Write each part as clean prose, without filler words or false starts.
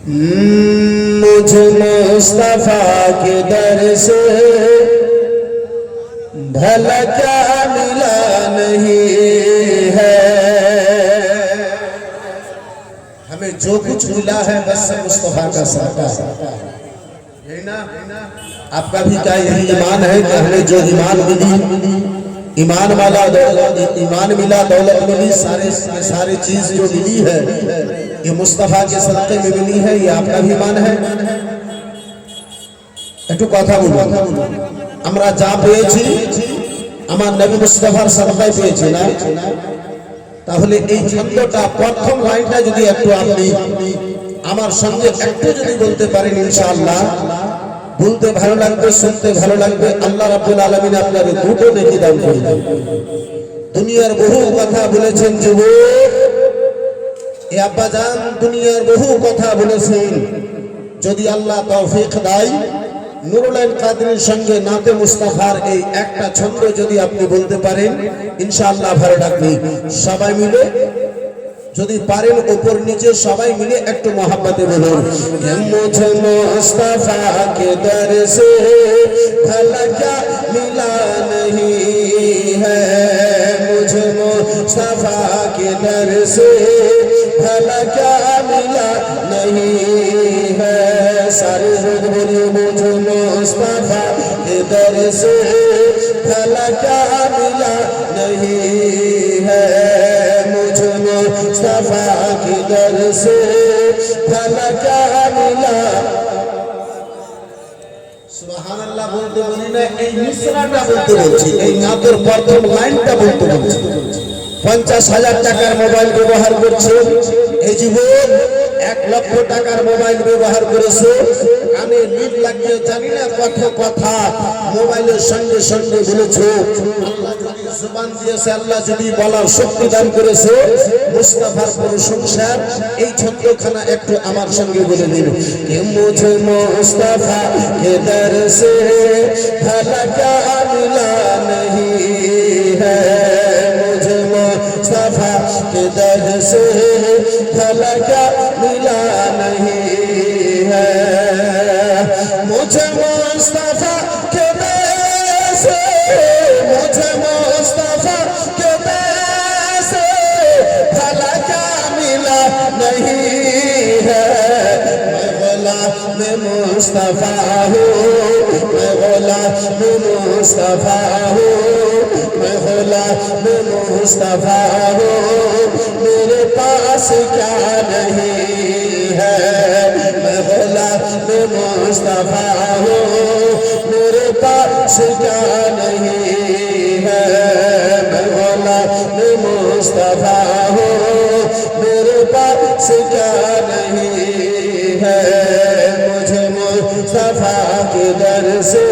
मुझ मुस्तफा के दर से भला क्या मिला नहीं है। हमें जो कुछ मिला है बस मुस्तफा का सदका है ना। आपका भी क्या यही ईमान है कि हमें जो ईमान मिली, ईमान वाला ईमान मिला, दौलत मिली, सारी चीज जो मिली है ये मुस्तफा के सदके में मिली है, ये आपका भी ईमान है। একটু কথা বলুন, আমরা যা পেয়েছি আমার নবী মুস্তাফার সদকায় পেয়েছি না। তাহলে এই ছন্দটা প্রথম লাইনটা যদি একটু আপনি আমার সঙ্গে একটু যদি বলতে পারেন ইনশাআল্লাহ বলতে ভালো লাগবে, শুনতে ভালো লাগবে। আল্লাহ রাব্বুল আলামিন আপনার দুটো নেকি দান করে দেন। দুনিয়ার বহু কথা বলেছেন যুবক, এ আব্বাজান দুনিয়ার বহু কথা বলেছেন। যদি আল্লাহ তৌফিক দেয় নুরুল আইন কাদরীর সঙ্গে নাতে মুস্তাফার এই একটা ছন্দ যদি আপনি বলতে পারেন ইনশাআল্লাহ ভালো লাগবে। সবাই মিলে যদি পারেন উপর নিচে সবাই মিলে একটু মোহাব্বতে বলুন, মুঝে মুস্তাফা কে দর সে ভলা ক্যা মিলা नहीं है, मुझे मुस्तफा के दर से भला क्या मिला नहीं है। सारे लोग बोलिए मुझे मुस्तफा के दर से भला क्या मिला नहीं है, मुझे मुस्तफा के दर से भला क्या मिला। সুবহানাল্লাহ বলতে বলি না, এই মিসরাটা বলতে বলছি, এই নাতের প্রথম লাইনটা বলতে বলছি। 50,000 টাকার মোবাইল ব্যবহার করছে এই জীবন, 1 লক্ষ টাকার মোবাইল ব্যবহার করেছে, কানে লিড লাগিয়ে জানি না কত কথা মোবাইলের সঙ্গে সঙ্গে বলেছে। আল্লাহ যদি জবান দিয়েছে, আল্লাহ যদি বলার শক্তি দান করেছে, মুস্তাফার প্রশংসার এই ছন্দখানা একটু আমার সঙ্গে বলে দিন, কে মুঝে মুস্তাফা কে দর সে ভলা ক্যা মিলা नहीं है, मुझे मुस्तफा के दर से भला क्या मिला नहीं है, मुझे मुस्तफा के दर से, मुझे मुस्तफा के दर से भला क्या मिला नहीं है। मैं गुलाम मुस्तफा हूँ, मैं गुलाम मुस्तफा हूँ, मैं गुलाम मुस्तफा हूँ, मेरे पास क्या नहीं है। मैं गुलाम मुस्तफा हूँ, मेरे पास क्या नहीं है। मैं गुलाम मुस्तफा हूँ, मेरे पास क्या नहीं है, मुझे मुस्तफा के दर से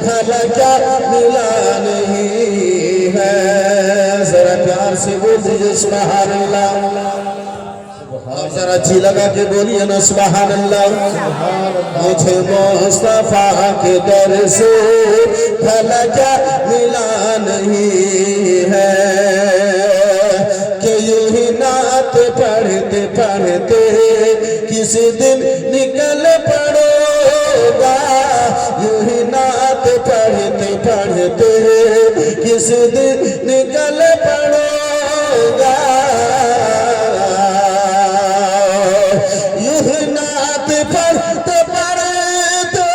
भला क्या मिला नहीं है। जरा प्यार से बोल दीजिए सुभान अल्लाह, और जरा जी लगा के बोलिए ना सुभान अल्लाह। मुझे मुस्तफा के दर से भला क्या मिला नहीं है, कि यूं ही नात पढ़ते पढ़ते किसी दिन निकल पड़ोगा, यूं ही नात पढ़ते पढ़ते किसी दिन निकल पड़ोगा, यूं ही नात पढ़ते पढ़ते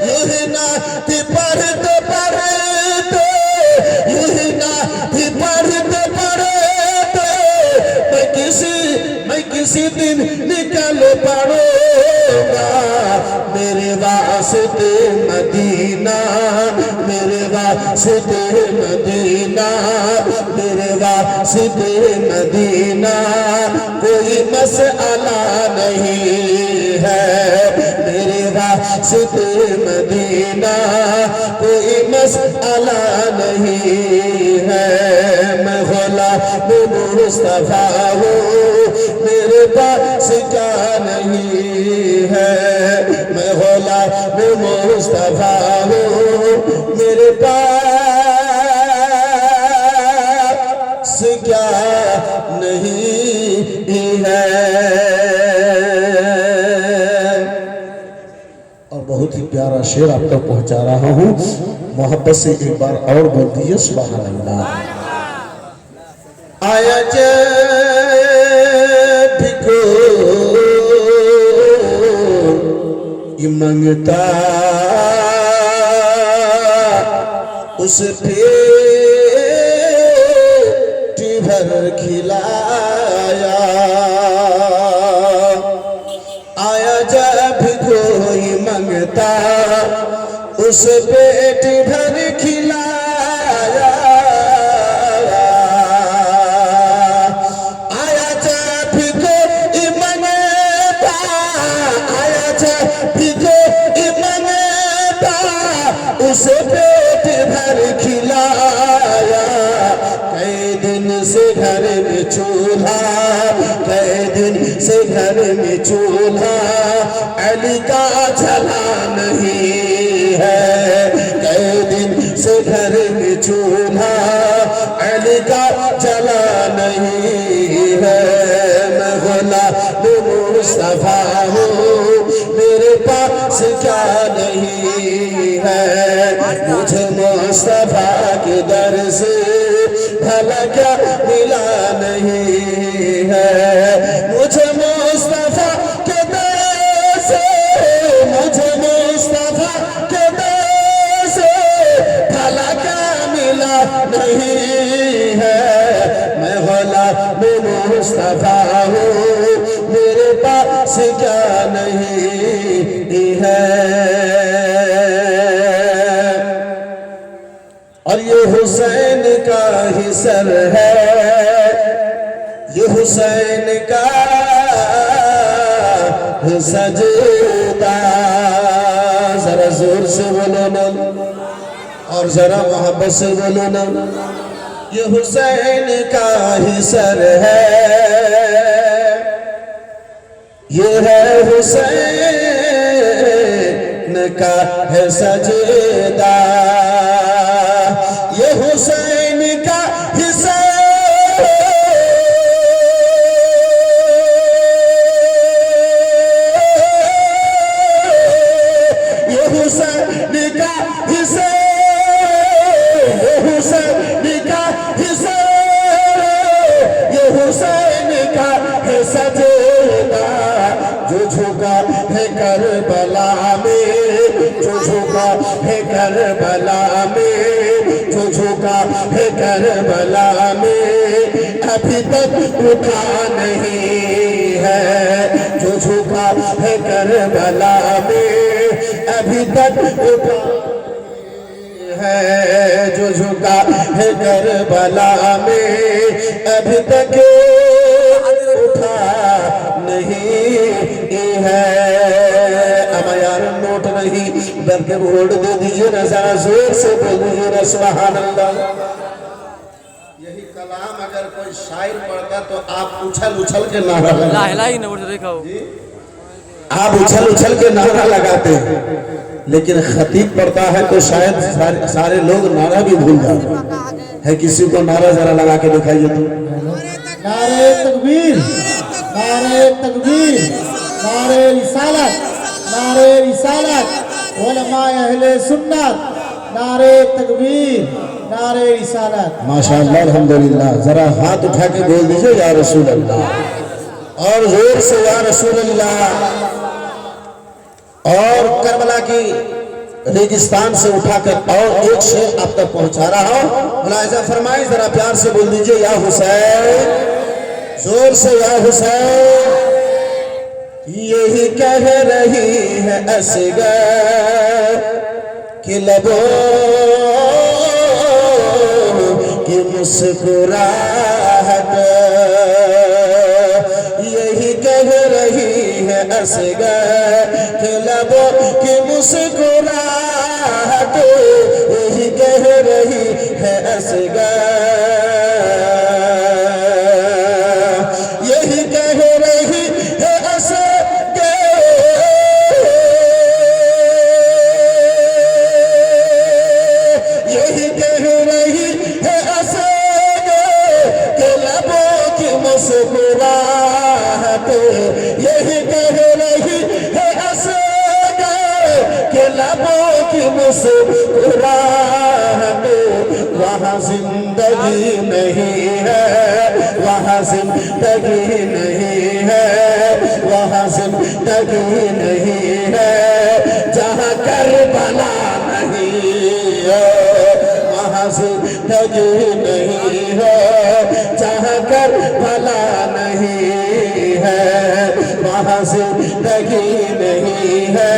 यूं ही नात पढ़ते पढ़ते यूं ही नात पढ़ते पढ़ते मैं किसी दिन निकल पड़ूंगा, मेरे वास्ते मदीना, मेरे वास्ते मदीना, मेरे वास्ते मदीना कोई मसला नहीं है, मेरे वास्ते मदीना कोई मसला नहीं है। मैं गुलाम मुस्तफा हूँ, मेरे पास क्या नहीं है। मैं गुलाम मुस्तफा हूँ, मेरे पास क्या नहीं है। और बहुत ही प्यारा शेर आप तक पहुंचा रहा हूं, मोहब्बत से एक बार और बोल दीजिए सुभान अल्लाह। आया जब को मंगता उस पेट भर खिलाया। आया जब कोई मंगता उस पेट भर खिलाया। आया जब कोई मंगता, आया जब कोई मंगता उस पेट भर खिलाया। कई दिन से घर में चूल्हा, कई दिन से घर में चूल्हा अली का जला नहीं है। कई दिन से घर में चूल्हा अली का जला नहीं है। मैं गुलाम मुस्तफा हूँ, मेरे पास क्या नहीं है। मुझे मुस्तफा के दर से भला क्या मिला नहीं है। मुझे मुस्तफा के दर से, मुझे मुस्तफा के दर से भला क्या मिला नहीं है। मैं गुलाम मुस्तफा हूँ, मेरे पास क्या नहीं है। और ये हुसैन का ही सर है, ये हुसैन का सजदा। जरा जोर से बोलो ना, और जरा मोहब्बत से बोलो ना। ये हुसैन का ही सर है, ये है हुसैन का है सजदा। ये हुसैन का हिस्सा, ये हुसैन का हिस्सा, ये हुसैन का हिस्सा, ये हुसैन का है सजदा। जो झुका है करबला में, जो झुका है करबला में, जो झुका है करबला में अभी तक उठा नहीं है। जो झुका है करबला में अभी तक उठा है। जो झुका है करबला में अभी तक उठा नहीं है। अब यार नोट नहीं बल्कि वोट दे दीजिए ना, जरा जोर से बोल दीजिए ना सुभान अल्लाह। यही कलाम अगर कोई शायर पढ़ता तो आप उछल उछल के नारा लगाते, आप उछल उछल के नारा लगाते। लेकिन खतीब पढ़ता है तो शायद सारे लोग नारा भी भूल जाते हैं। किसी को नारा जरा लगा के दिखाइए तो। नारे तकबीर, नारे तकबीर, नारे रिसालत, नारे रिसालत, उलमाए अहले सुन्नत, नारे तकबीर, नारे रिसालत। माशाअल्लाह अल्हम्दुलिल्लाह। जरा हाथ उठा के बोल दीजिए या रसूल अल्लाह, और जोर से या रसूल अल्लाह। और करबला की रेगिस्तान से उठाकर और एक शेर आप तक पहुंचा रहा हूं, मुलाहिजा फरमाइए, जरा प्यार से बोल दीजिए या हुसैन, जोर से या हुसैन। यही कह रही है असगर कि लबों की मुस्कुराहट, यही कह रही है असगर कि लबों की मुस्कुराहट, यही कह रही है असगर, यही कह रही है असगर, यही कह रही है असगर कि मुस्कुराहट वहाँ जिंदगी नहीं है, वहाँ जिंदगी नहीं है, वहाँ जिंदगी नहीं है। जहाँ करबला नहीं है वहाँ जिंदगी नहीं है, जहाँ करबला नहीं है वहाँ जिंदगी नहीं है,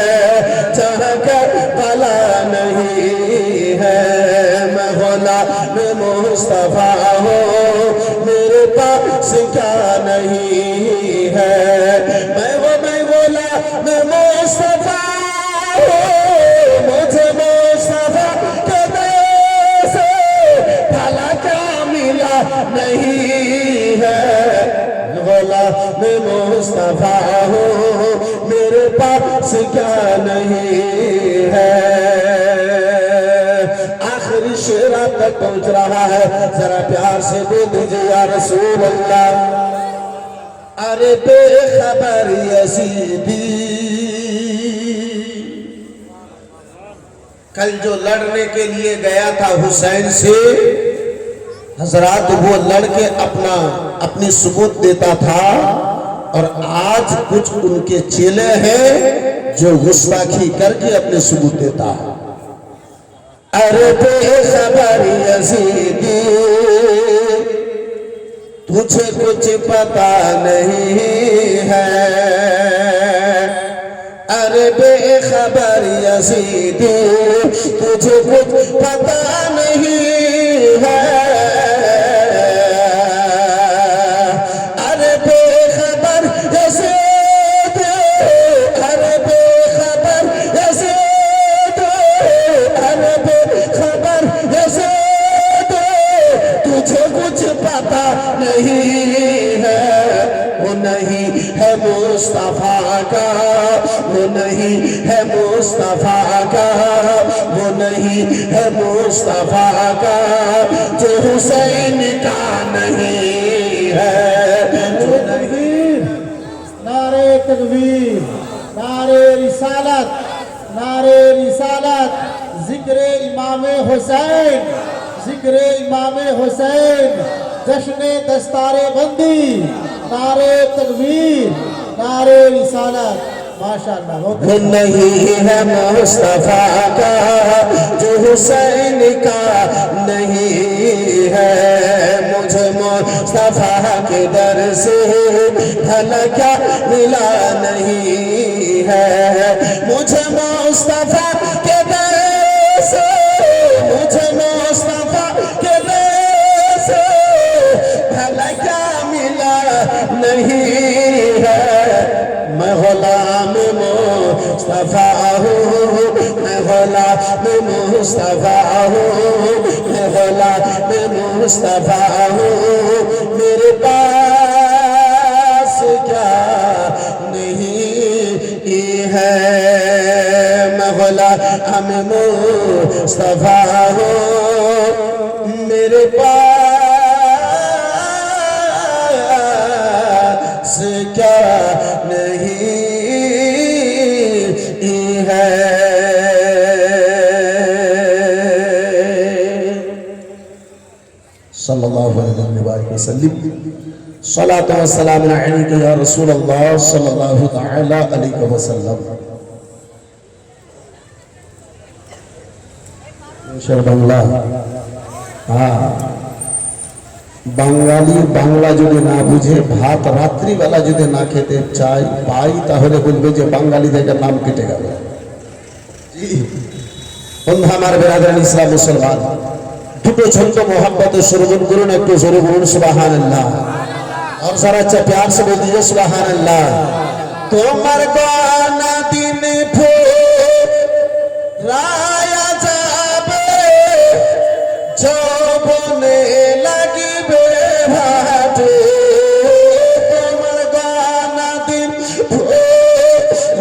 जहाँ करबला नहीं है। मैं गुलाम मुस्तफा हूँ, मेरे पास क्या नहीं है। मैं गुलाम मुस्तफा हूँ, मुझे मुस्तफा के दर से भला क्या मिला नहीं है। गुलाम मुस्तफा हूँ, मेरे पास क्या नहीं है। आखिरी शेरा तक पहुंच रहा है, जरा प्यार से बोल दीजिए या रसूल अल्लाह। अरे बेखबर यजीदी, कल जो लड़ने के लिए गया था हुसैन से, हजरात वो लड़के अपनी सबूत देता था, और आज कुछ उनके चेले हैं जो गुस्ताखी करके अपने सबूत देता है। अरे बेखबर यजीदी, तुझे कुछ पता नहीं है। अरे बेखबर यजीदी, तुझे कुछ पता नहीं है। अरे बेखबर यजीदी, अरे बेखबर यजीदी, अरे बेखबर यजीदी, तुझे कुछ पता नहीं है। वो नहीं है मुस्तफा का, वो नहीं है मुस्तफा का, वो नहीं है मुस्तफा का, जो हुसैन का नहीं है। जो नहीं। नारे तकबीर, नारे रिसालत, नारे रिसालत। जिक्रे इमाम हुसैन, जिक्रे इमाम हुसैन, जश्न दस्तारे बंदी। नारे तकबीर, नारे रिसालत। माशाअल्लाह। वो नहीं है मुस्तफा का, जो हुसैन का नहीं है। मुझे मुस्तफा के दर से भला क्या मिला नहीं है। मुझे मुस्तफा के दर से, मुझे मुस्तफा के दर से भला क्या मिला नहीं है। मैं गुलाम मुस्तफा हूँ, मैं गुलाम मुस्तफा हूँ, मैं गुलाम मुस्तफा हूँ, मेरे पास क्या नहीं है। मैं गुलाम मुस्तफा हूँ, मेरे पास क्या नहीं है। सल्लल्लाहु अलैहि वसल्लम, सलात व सलाम अलैका या रसूल अल्लाह सल्लल्लाहु तआला अलैहि वसल्लम। शेर बांग्ला, हाँ, বাঙালি বাংলা যদি না বুঝে, ভাত রাত্রিবেলা যদি না খেতে চাই পাই, তাহলে বলবে যে বাঙালি থেকে নাম কেটে গেল। বন্ধু আমার বেরাদারান ইসলাম মুসলমান, দুটো ছন্দ मोहब्बत श्रवण করুন, একটু জোরে বলুন সুবহানাল্লাহ। और जरा अच्छा प्यार से बोल दीजिए सुबहानअल्लाह। তোমার গানা দিন রায়া যাবে, যৌবনে লাগিবে ভাটে। তোমার গানা দিন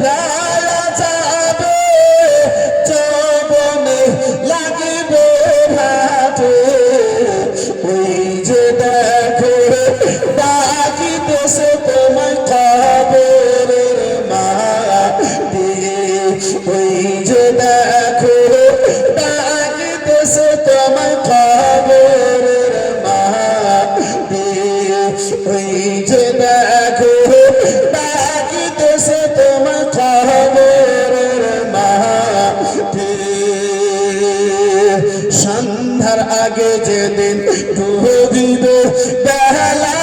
রায়া যাবে, যৌবনে লাগিবে ভাটে। ওই যে দেখো ডাকিতেছে তোমায় কবরের মাটি, ওই যে দেখো যেদিন ডুবিবে বেলা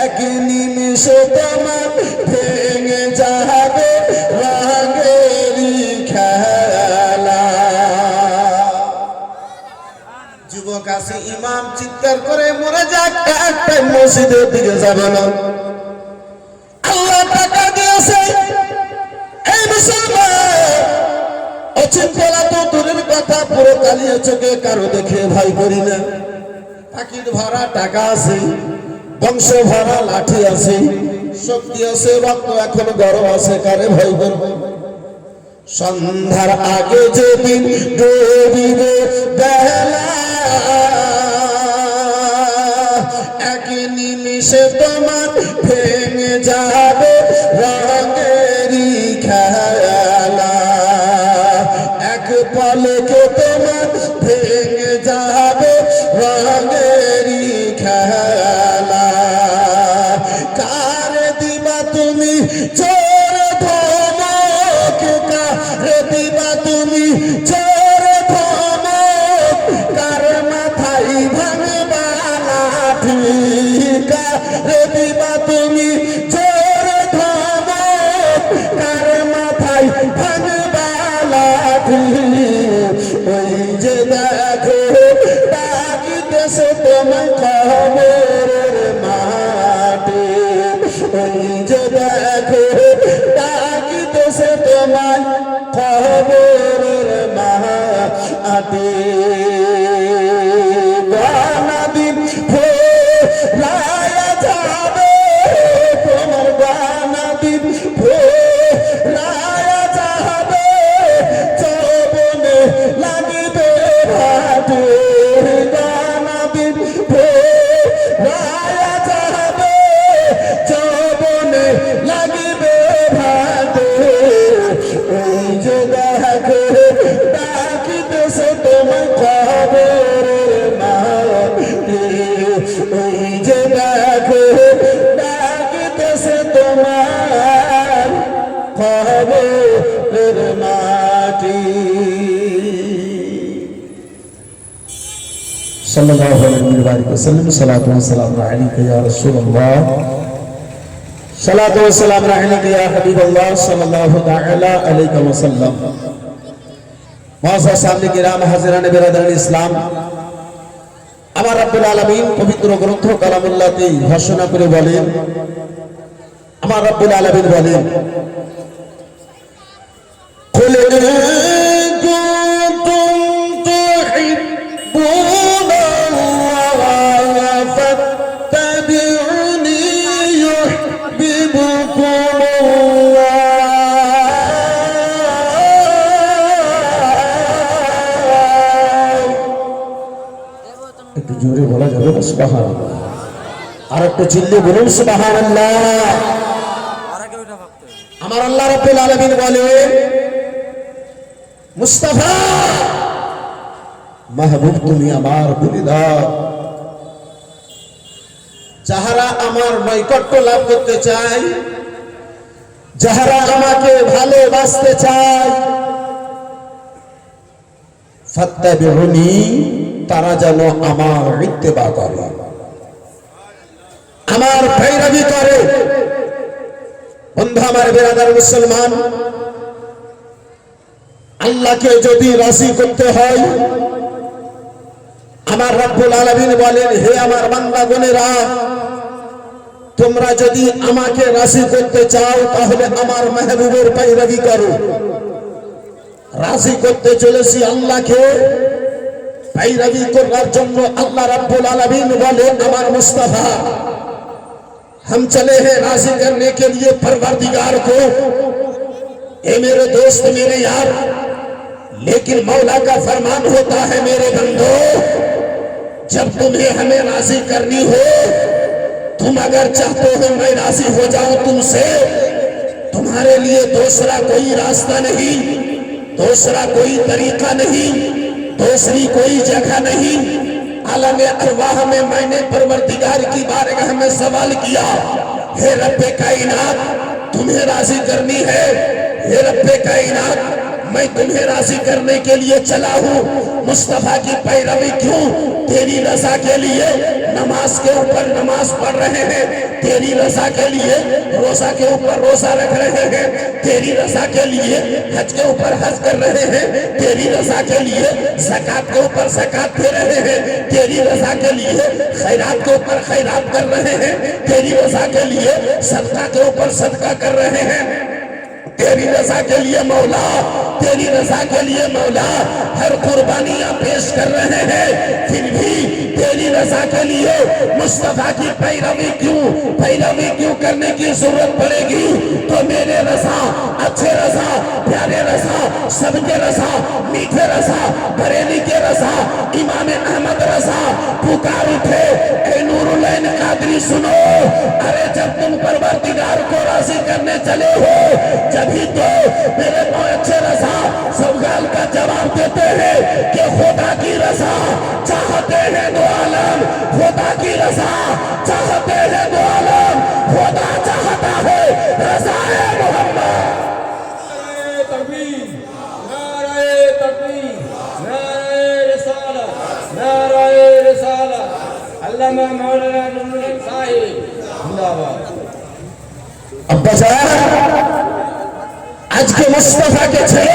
এক নিমিষে তোমার ভেঙে যাবে রাগেরই খেলা। যুবক আসে ইমাম চিৎকার করে মরে যাক, একটা মসজিদের দিকে যাবে না। আল্লাহ টাকা দিয়েছে এই মুসলমান অচিন্তলা তো দূরের কথা, পুরো কালিয়া চোখে কারো দেখে ভয় করি না। পাকিট ভরা টাকা আছে, বংশ ভরা লাঠি আছে, শক্তি আছে, রক্ত এখন গরম আছে, কারে ভয় করবে? সন্ধ্যার আগে যেদিন ডুবিবে বেলা এক নিমিষে তোমার ভেঙে যাবে রঙেরই খেলা এক পলকে তোমার ভেঙে যাবে রঙেরই খেলা। কার দিবা তুমি চোর ধমক, কার দিবা তুমি চোর ধমক, কার মাথায় ভাঙবা লাঠি, কার দিবা তুমি চোর ধমক, কার মাথায় ভাঙবা লাঠি। ওই যে দেখো ডাকিতেছে তোমায় খবরের মাটি, ওই যে দেখো ডাকিতেছে তোমায় খবরের মাটি। বানাদিন ভোলায়া যাবে তোমার, বানাদিন ভোলায়া যাবে, যৌবনে লাগিবে ভাটে, বানাদিন ভোলায়া যাবে, যৌবনে লাগিবে ভাটে। ওই যে দেখো ডাকিতেছে তোমায় খবরের মাটি, ওই যে দেখো ডাকিতেছে তোমার খবরের মাটি। সাল্লাল্লাহু আলাইহি ওয়া সাল্লাম। সালাতু ওয়া সালামু আলাইকা ইয়া রাসূলুল্লাহ, সালাতু ওয়া সালামু আলাইকা ইয়া হাবিবাল্লাহ সাল্লাল্লাহু তাআলা আলাইহি ওয়া সাল্লাম। মুআজ্জাজ সামনে কিরাম, হাজিরানে বিরাদারান ইসলাম, আমার রব্বুল আলামিন পবিত্র গ্রন্থ কালামুল্লাহতে ঘোষণা করে বলেন, আমার রব্বুল আলামিন বলেন, কুল ইন কুনতুম তুহিব্বুনাল্লাহ ফাত্তাবিউনি ইউহিব্বুকুমুল্লাহ। একটু জোরে বলা যাবে না সুবহানাল্লাহ? আর একটু চিল্লে বলুন সুবহানাল্লাহ। আমার আল্লাহ রাব্বুল আলামিন বলেন, মুস্তাফা মাহবুব তুমি আমার বলে দাও, যাহারা আমার নৈকট্য লাভ করতে চায়, যাহারা আমাকে ভালোবাসতে চায়, ফাত্তাবিউনি তারা যেন আমার ইত্তেবা করে, আমার पैरवी করে। বন্ধু আমার বিরাদার মুসলমান, আল্লাহকে যদি রাজি করতে হয়, আমার রব্বুল আলামিন বলেন, হে আমার বান্দাগণেরা, তোমরা যদি আমাকে রাজি করতে চাও তাহলে আমার মেহবুবের पैरवी করো। রাজি করতে চলেছি আল্লাহকে, पैरवी করার জন্য আল্লাহ রব্বুল আলামিন বলেন, আমার মুস্তাফা हम चले हैं राजी करने के लिए परवरदिगार को। ए मेरे दोस्त, मेरे यार, लेकिन मौला का फरमान होता है, मेरे बंदो, जब तुम्हें हमें राजी करनी हो, तुम अगर चाहते हो मैं राजी हो जाऊं तुमसे, तुम्हारे लिए दूसरा कोई रास्ता नहीं, दूसरा कोई तरीका नहीं, दूसरी कोई जगह नहीं। आलम अरवाह में मैंने परवरदिगार की बारगाह में सवाल किया, हे रब्बे कायनात, तुम्हें राजी करनी है? हे रब्बे कायनात, मैं तुम्हें राजी करने के लिए चला हूँ। मुस्तफा की पैरवी क्यों? तेरी रजा के लिए नमाज के ऊपर नमाज पढ़ रहे हैं, तेरी रजा के लिए रोजा के ऊपर रोजा रख रहे हैं, तेरी रजा के लिए हज के ऊपर हज कर रहे हैं, तेरी रजा के लिए ज़कात के ऊपर ज़कात दे रहे हैं, तेरी रजा के लिए खैरात के ऊपर खैरात कर रहे हैं, तेरी रजा के लिए सदका के ऊपर सदका कर रहे हैं, तेरी रजा के लिए मौला, तेरी रजा के लिए मौला हर कुर्बानियां पेश कर रहे हैं। फिर भी तेरी रजा के लिए मुस्तफा की पैरवी क्यों करने की जरूरत पड़ेगी? तो मेरे रजा, अच्छे रजा, प्यारे रजा, सबके रजा, मीठे रजा, बरेली के रजा, इमाम अहमद रजा पुकार उठे, ए नूरुल्लैन कादरी सुनो। अरे जब तुम परवरदिगार को राजी करने चले हो, जभी तो मेरे अच्छे रजा सवाल का जवाब देते हैं कि खुदा की रजा चाहते हैं दो आलम, खुदा की रजा चाहते हैं दो आलम, खुदा चाहता है रजा है मोहम्मद। नारे तकबीर, नारे तकबीर, नारे रिसालत, नारे रिसालत। अल्लामा मौलाना नूरुल्लाह साहिब जिंदाबाद। अब्बा साहब आज के मुस्तफा के ছেলে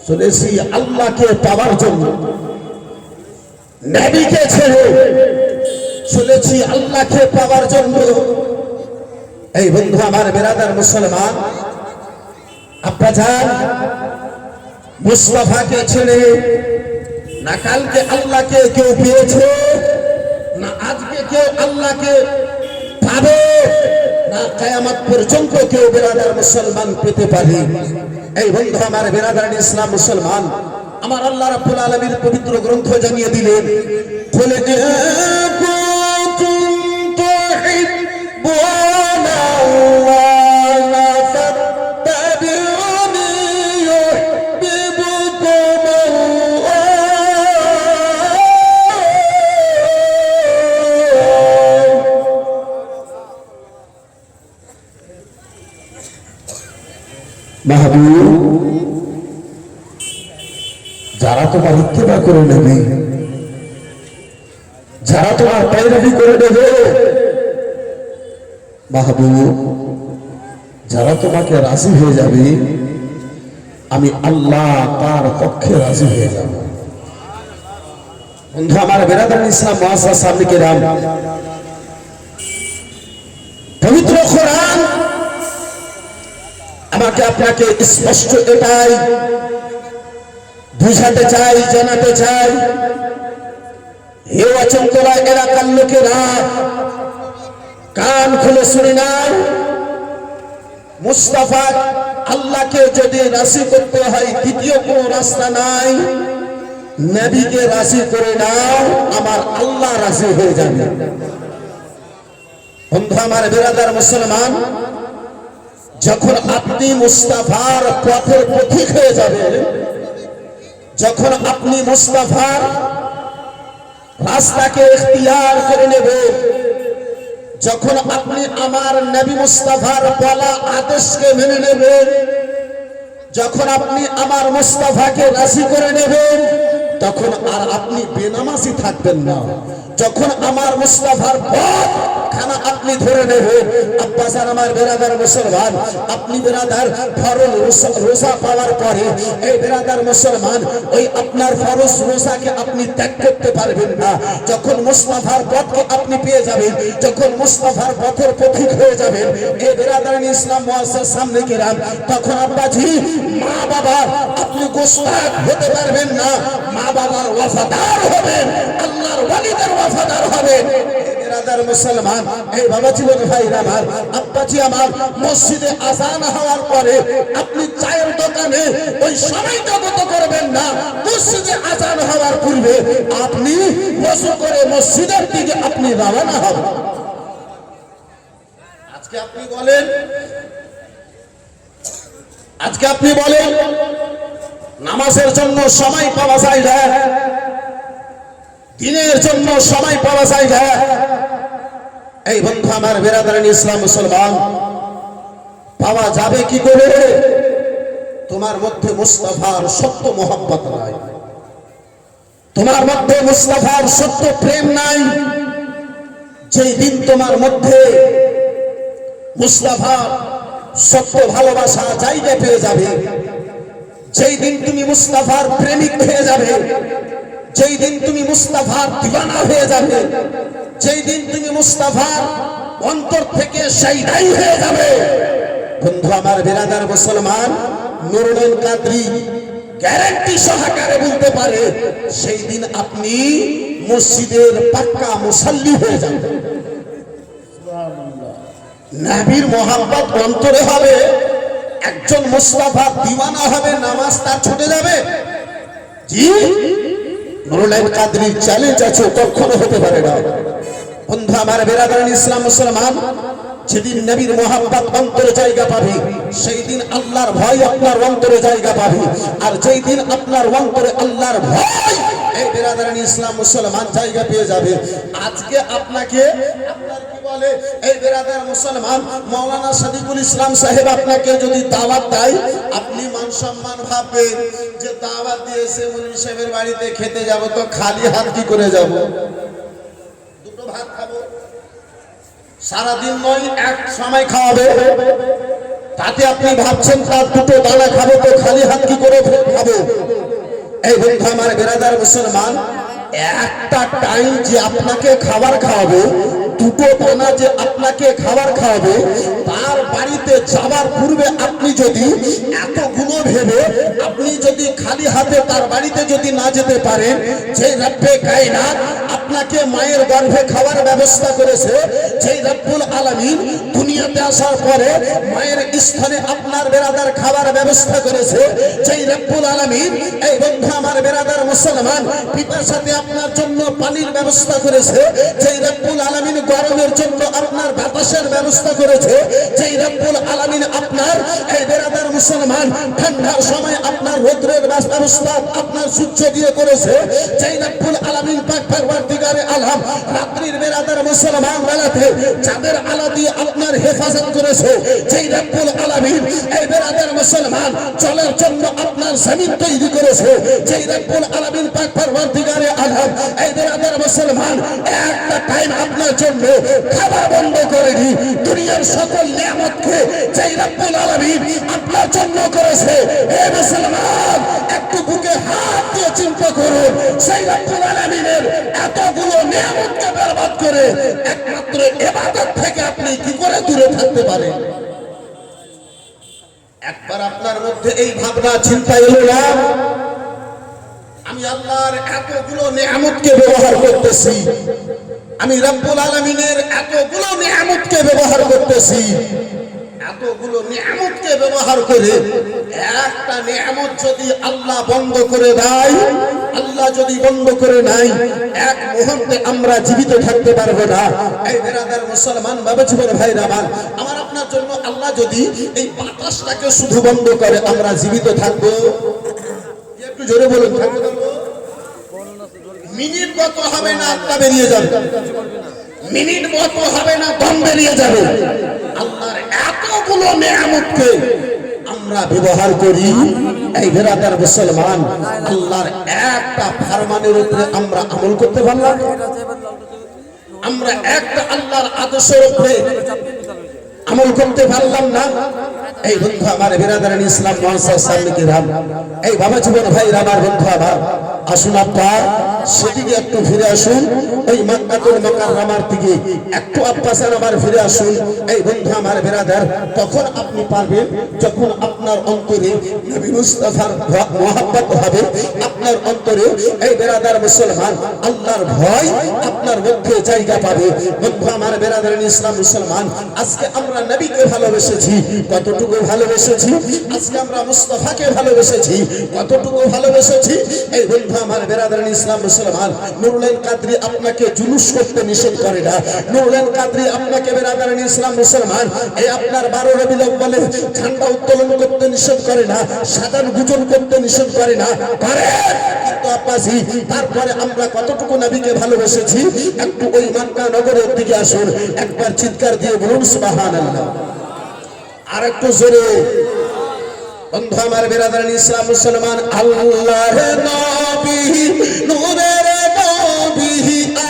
শুনেছি আল্লাহকে পাওয়ার জন্য, নবীকে ছেড়ে শুনেছি আল্লাহকে পাওয়ার জন্য। এই বন্ধু আমার বেরাদার মুসলমান, আব্বা জান মুস্তফাকে ছেড়ে না কালকে আল্লাহকে কেউ পেয়েছে, না আজকে কেউ আল্লাহকে পাবে, না কিয়ামত পর্যন্ত কেউ বেরাদার মুসলমান পেতে পারে। এই বন্ধু আমার বেরাদার ইসলাম মুসলমান, আমার আল্লাহ রাব্বুল আলামিন পবিত্র গ্রন্থ জানিয়ে দিলেন, কুল কুনতুম তুহিব্বুনা আল্লাহ ফাত্তাবিউনি ইউহিব্বুকুম আল্লাহ। মাহবুব, যারা তোমার ইত্তেবা করে নেবে, যারা তোমার पैरवी করে নেবে, মাহবুব যারা তোমাকে রাজি হয়ে যাবে, আমি আল্লাহ তার পক্ষে রাজি হয়ে যাব। বন্ধু আমার বেরাদার ইসলাম মুআজ্জাজ সামনে কেরাম, পবিত্র কোরআন আমাকে আপনাকে স্পষ্ট এটাই বুঝাতে চাই, জানাতে চাই, হে অচন্তলা এলাকার লোকেরা কান খুলে শুনে নাও। মুস্তাফা আল্লাহকে যদি রাজি করতে হয় দ্বিতীয় কোনো রাস্তা নাই, নবীকে রাজি করে নাও, আমার আল্লাহ রাজি হয়ে যাবে। বন্ধু আমার বেরাদার মুসলমান, যখন আপনি মুস্তাফার পথের পথিক হয়ে যাবেন, যখন আপনি মুস্তাফার রাস্তাকে ইখতিয়ার করে নেবেন, যখন আপনি আমার নবী মুস্তাফার বলা আদেশকে মেনে নেবেন, যখন আপনি আমার মুস্তাফাকে রাজি করে নেবেন, তখন আর আপনি বেনামাজি থাকবেন না। যখন আমার মুস্তাফার পথ খানা আপনি ধরে নেবেন, আব্বাসান আমার বেরাদার মুসলমান, আপনি বেরাদার ফরজ রোজা পাওয়ার পরে এই বেরাদার মুসলমান ওই আপনার ফরজ রোজাকে আপনি ত্যাগ করতে পারবেন না। যখন মুস্তাফার পথকে আপনি পেয়ে যাবেন, যখন মুস্তাফার পথের পথিক হয়ে যাবেন, এই বেরাদার ইসলাম মুআজ্জাজ সামনে কেরাম, তখন আব্বাজি মা বাবা আপনি গোস্তাক হতে পারবেন না, মা বাবার ওয়াফাদার হবেন, আল্লাহর ওয়ালিদের ওয়াফাদার হবেন। বেরাদার মুসলমান, এই বাবা ছিলেন ভাইরা আমার, আব্বাজি আমার, মসজিদে আযান হওয়ার পরে আপনি চায়ের দোকানে ওই সময়টা গত করবেন না, মসজিদে আযান হওয়ার পূর্বে আপনি ওযু করে মসজিদের দিকে আপনি রওনা হবেন। আজকে আপনি বলেন, আজকে আপনি বলেন নামাজের জন্য সময় পাওয়া যায় না, দিনের জন্য সময় পাওয়া যায় না। এই বন্ধু আমার বেরাদার ইসলাম মুসলমান, পাওয়া যাবে কি করে? তোমার মধ্যে মুস্তাফার সত্য মোহাব্বত নাই, তোমার মধ্যে মুস্তাফার সত্য প্রেম নাই। যেই দিন তোমার মধ্যে মুস্তাফার সত্য ভালোবাসা জায়গা পেয়ে যাবে, যেই দিন তুমি মুস্তাফার প্রেমিক হয়ে যাবে, যেই দিন তুমি মুস্তাফার দিওয়ানা হয়ে যাবে, যেই দিন তুমি মুস্তাফার অন্তর থেকে শাইদাই হয়ে যাবে, বন্ধু আমার বিরাদার মুসলমান, নুরুল কাদরি গ্যারান্টি সহকারে বলতে পারে সেই দিন আপনি মসজিদের পাক্কা মুসাল্লি হয়ে যাবেন। নবীর মোহাব্বত অন্তরে হবে, একজন মুস্তাফা দিওয়ানা হবে, নামাজ তার ছুটে যাবে? জি, নুরুল কাদরির চ্যালেঞ্জ আছে, কখনো হতে পারে না। বন্ধু আমার বিরাদারান ইসলাম মুসলমান, যেদিন নবীর মোহাব্বত অন্তরে জায়গা পাবে সেই দিন আল্লাহর ভয় আপনার অন্তরে জায়গা পাবে, আর যেই দিন আপনার অন্তরে আল্লাহর ভয় এই বিরাদারান ইসলাম মুসলমান জায়গা পেয়ে যাবে। আজকে আপনাকে আপনার কি বলে এই বিরাদার মুসলমান মাওলানা সাদিকুল ইসলাম সাহেব আপনাকে যদি দাওয়াত দেয়, আপনি মান সম্মান ভাববেন যে দাওয়াত দিয়েছে মুনির সাহেবের বাড়িতে খেতে যাব, তো খালি হাত কি করে যাব? দুটো ভাত খাবো, সারাদিন নয় এক সময় খাওয়াবে, তাতে আপনি ভাবছেন তার দুটো দানা খাবো, তো খালি হাত কি করে খাবো? এই বন্ধু আমার বিরাদার মুসলমান, একটা টাইম যে আপনাকে খাবার খাওয়াবে, দুটো দানা যে আপনাকে খাবার খাওয়াবে, তার বাড়িতে যাবার পূর্বে আপনি যদি এতগুলো ভেবে আপনি যদি খালি হাতে তার বাড়িতে যদি না যেতে পারেন, যে রব্বে কায়নাত আপনাকে মায়ের গর্ভে খাওয়ার ব্যবস্থা করেছে, যেই রব্বুল আলামিন দুনিয়াতে আসার পরে মায়ের স্থানে আপনার বেরাদার খাবার ব্যবস্থা করেছে, যেই রব্বুল আলামিন এই বন্ধু আমার বেরাদার মুসলমান পিপাসাতে আপনার জন্য পানির ব্যবস্থা করেছে, যেই রব্বুল আলামিন গরমের জন্য আপনার বাতাসের ব্যবস্থা করেছে, যেই রব্বুল আলামিন আপনার এই বেরাদার মুসলমান ঠান্ডার সময় আপনার রৌদ্রের ব্যবস্থা আপনার সূর্য দিয়ে করেছে, যেই রব্বুল আলামিন পাক পরওয়ারদিগারে আলম রাত্রির বেরাদার মুসলমান বেলাতে চাঁদের আলো দিয়ে আপনার হেফাজত করেছে, যেই রব্বুল আলামিন এই বেরাদার মুসলমান চলার জন্য আপনার জমিন তৈরি করেছে, যেই রব্বুল আলামিন পাক পরওয়ারদিগারে আলম এই বেরাদার মুসলমান একটা টাইম আপনার জন্য খাবার বন্ধ করেনি, দুনিয়ার সকল নিয়ামতকে যেই রব্বুল আলামিন আপনার জন্য করেছে। হে মুসলমান, একটু বুকে হাত দিয়ে চিন্তা করুন, সেই রব্বুল আলামিনের এতগুলো নিয়ামতকে বরবাদ করে একমাত্র ইবাদত থেকে আপনি কি করে দূরে থাকতে পারেন? একবার আপনার মধ্যে এই ভাবনা চিন্তা এলো না, আমি আল্লাহর এতগুলো নিয়ামতকে ব্যবহার করতেছি, আমি রব্বুল আলামিনের এতগুলো নিয়ামতকে ব্যবহার করতেছি, এতগুলো নিয়ামতকে ব্যবহার করে একটা নিয়ামত যদি আল্লাহ বন্ধ করে দেয়, আল্লাহ যদি বন্ধ করে নাই, এক মুহূর্তে আমরা জীবিত থাকতে পারবো না। এই বিরাদার মুসলমান বাবা জীবন ভাইরা আমার আপনার জন্য আল্লাহ যদি এই বাতাসটাকে শুধু বন্ধ করে, আমরা জীবিত থাকবো? একটু জোরে বলুন, থাকতে পারবো? মিনিট মতো হবে না, আত্মা বেরিয়ে যাবে, মিনিট মতো হবে না, দম বেরিয়ে যাবে। আল্লাহর এতগুলো নিয়ামতকে আমরা ব্যবহার করি, এই বিরাদার মুসলমান আল্লাহর একটা ফরমানের উপরে আমরা আমল করতে পারলাম, আমরা একটা আল্লাহর আদেশের উপরে আমল করতে পারলাম না। এই বন্ধু আমার বিরাদারান ইসলাম এই বাবা জীবন ভাই আমার বন্ধু আমার, আসুন আপা সেদিকে একটু ফিরে আসুন, ওই মক্কাতুল মুকাররমার দিকে একটু আব্বাসান আবার ফিরে আসুন। এই বন্ধু আমার বিরাদার, তখন আপনি পারবেন যখন আপনার অন্তরে নবী মুস্তাফার মহব্বত হবে, আপনার অন্তরে এই বিরাদার মুসলমান আল্লাহর ভয় আপনার মধ্যে জায়গা পাবে। বন্ধু আমার বিরাদারান ইসলাম মুসলমান, আজকে আমরা নবীকে ভালোবেসেছি, কতটুকু ভালোবেসেছি? আজকে আমরা মুস্তাফাকে ভালোবেসেছি, কতটুকু ভালোবেসেছি? এই বন্ধু আমার বিরাদারান ইসলাম মুসলমান, নুরুল কাদরি আপনাকে জুলুস করতে নিষেধ করে না, নুরুল কাদরি আপনাকে বিরাদারান ইসলাম মুসলমান এই আপনার 12 রবিউল আউয়ালে ঝান্ডা উত্তোলন করতে নিষেধ করে না, সাধারণ গুজন করতে নিষেধ করে না, করে কিন্তু আব্বাসি। তারপরে আমরা কতটুকু নবীকে ভালোবেসেছি? একটু ওই মক্কা নগরের দিকে আসুন, একবার চিৎকার দিয়ে বলুন সুবহানাল্লাহ, আর একটু জোরে। বন্ধু আমার বিরাদরান ইসলাম মুসলমান, আল্লাহর নবী নূরের নবী,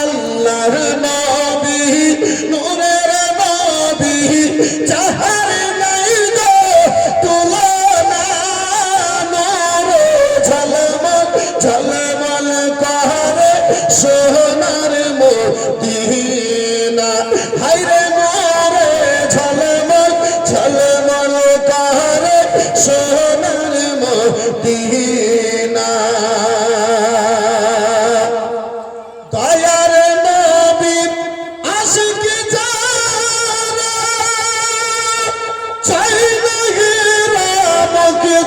আল্লাহর নবী নূরের নবী, যাহার নাই গো তুলনা, নূর ঝলমল ঝলমল করে সোনার মদিনা, হায়রে নূর ঝলমল ঝলমল করে সোনার মদিনা। দয়ার নবী আশিক যারা, চাই নাহি রামকে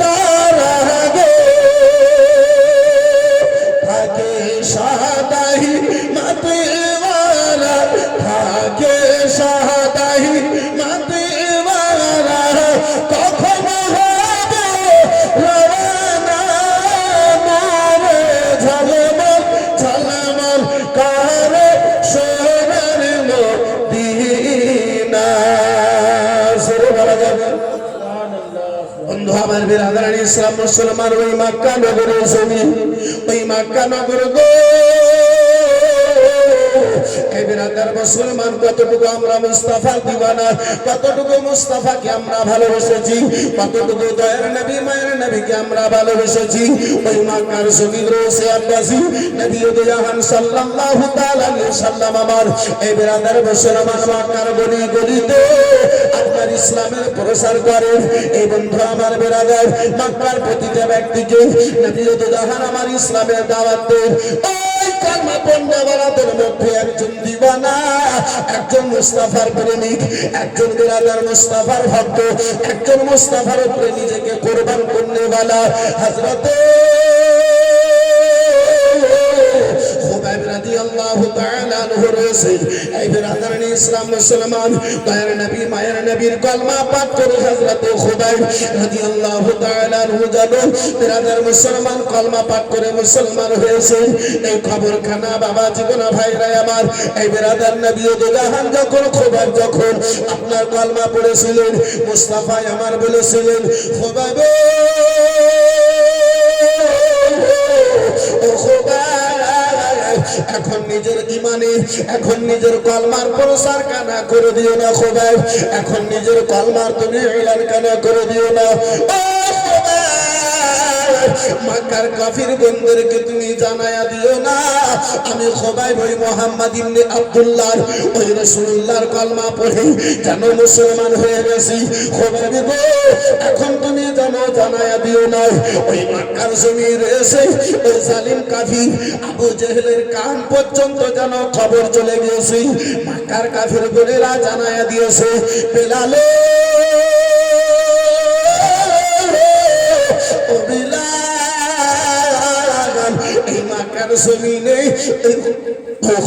তারা গো, থাকে সাদাহি মাতওয়ালা, থাকে সাদাহি মাতওয়ালা, কখনো হবে রওনা, মোরে ঝলমল ঝলমল করে সোনার মদিনা। সুরে বলা যাবে। বন্ধু আমার বিরাদরান ইসলাম মুসলমান, ওই মক্কা নগরের জমি, ওই মক্কা নগর গো, এই বিরাদার মুসলমান, কতটুকু আমরা মুস্তাফার দিওয়ানা, কতটুকু মুস্তাফাকে আমরা ভালোবেসেছি, কতটুকু দয়ার নবী মায়ের নবীকে আমরা ভালোবেসেছি। ওই মক্কার জমি রয়েছে আব্বাসী নবী জাহান সাল্লাল্লাহু তাআলা আলাইহি সাল্লাম, আমার এই বিরাদার মুসলমান মক্কার গলি গলিতে আপনার ইসলামের প্রসার করেন। এই বন্ধু আমার বিরাদার মক্কার প্রতিটা ব্যক্তিকে নবী জাহান আমার ইসলামের দাওয়াত দেন। ওই কালমা পড়নেওয়ালাদের মধ্যে একজন দিওয়ানা, একজন মুস্তাফার প্রেমিক, একজন বিরাদার মুস্তাফার ভক্ত, একজন মুস্তাফার উপরে নিজেকে কোরবান করনেওয়ালা হযরত খুবাইব রাদিয়াল্লাহু তাআলা আনহু রয়েছেন। এই বিরাদারান ইসলাম মুসলমান, দয়ার নবী মায়ের নবীর কলমা পাঠ করে হযরত খুবাইব রাদিয়াল্লাহু তাআলা আনহু জানো বিরাদার মুসলমান কলমা পাঠ করে মুসলমান হয়েছে। এই খবরখানা বাবা জীবনা ভাইরা আমার, এই বিরাদার নবী জাহান যখন খুবাইব যখন আপনার কলমা পড়েছিলেন, মুস্তাফা আমার বলেছিলেন, খুবাইব ও খুবাইব, এখন নিজের ইমানে, এখন নিজের কলমার প্রসার কানা করে দিও না খুবাইব, এখন নিজের কলমার তুমি এলান কানা করে দিও না। ও মক্কার কাফির বন্ধুদেরকে তুমি জানায়া দিও না, আমি খুবাইব ওই মুহাম্মদ ইবনে আব্দুল্লাহ ওই রাসূলুল্লাহর কলমা পড়ে যেন মুসলমান হয়ে গেছি। খুবাইব গো, এখন তুমি জানো জানায়া দিও না, ওই মক্কার জমির এসে ওই জালিম কাফির আবু জেহেলের কান পর্যন্ত যেন খবর চলে গিয়েছে। মক্কার কাফির বলেরা জানায়া দিয়েছে, বেলালে ও বিলাল, এই মক্কার জমিনে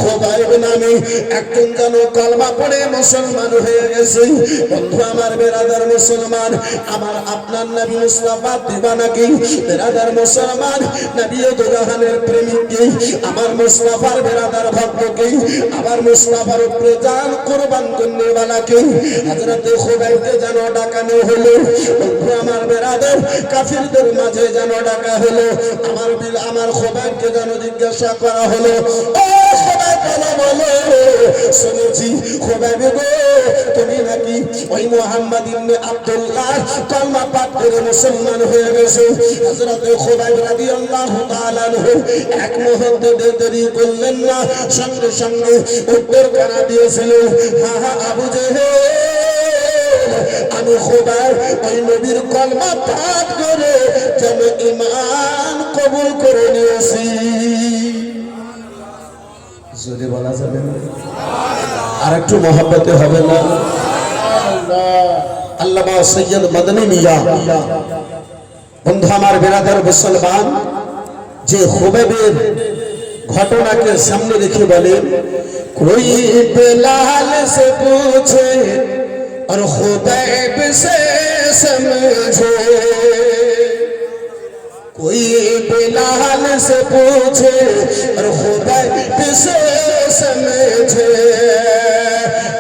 খুবাইব নামে একজন যেন কলমা পড়ে মুসলমান হয়ে গেছে। বন্ধু আমার বিরাদার মুসলমান, আমার আপনার নবী মুস্তাফা দিবানাকে, বিরাদার মুসলমান নবী জাহানের প্রেমিককে, আমার মুস্তাফার বিরাদার ভক্তকে, আমার মুস্তাফার উপরে জান কুরবান করনেওয়ালাকে হযরত খুবাইবকে যেন ডাকানো হলো। বন্ধু আমার বিরাদার কাফিরদের মাঝে যেন ডাকা হলো, আমার খুবাইবকে যেন জিজ্ঞাসা করা হলো, ও শুনেছি খুবাইব গো, তুমি নাকি ওই মুহাম্মদ ইবনে আব্দুল্লাহ কলমা পাঠ করে মুসলমান হয়ে গেছো। হযরত খুবাইব রাদিয়াল্লাহু তাআলা আনহু এক মুহূর্তে দেরি করলেন না, সঙ্গে সঙ্গে উত্তর কানা দিয়েছিলেন, হ্যাঁ হ্যাঁ আবু জেহেল, আমি খুবাইব ওই নবীর কলমা পাঠ করে যেন ঈমান কবুল করে নিয়েছি। যদি বলা যাবে না আর একটু মহব্বতে হবে না? আল্লামা সৈয়দ মদনী মিয়া, বন্ধু আমার বিরাদার মুসলমান, যে খুবাইবের ঘটনাকে সামনে রেখে বলেন, কোই বেলাল সে पूछे और खुदैब से समझे, कोई बेलाल से पूछे और खुदैब से समझे,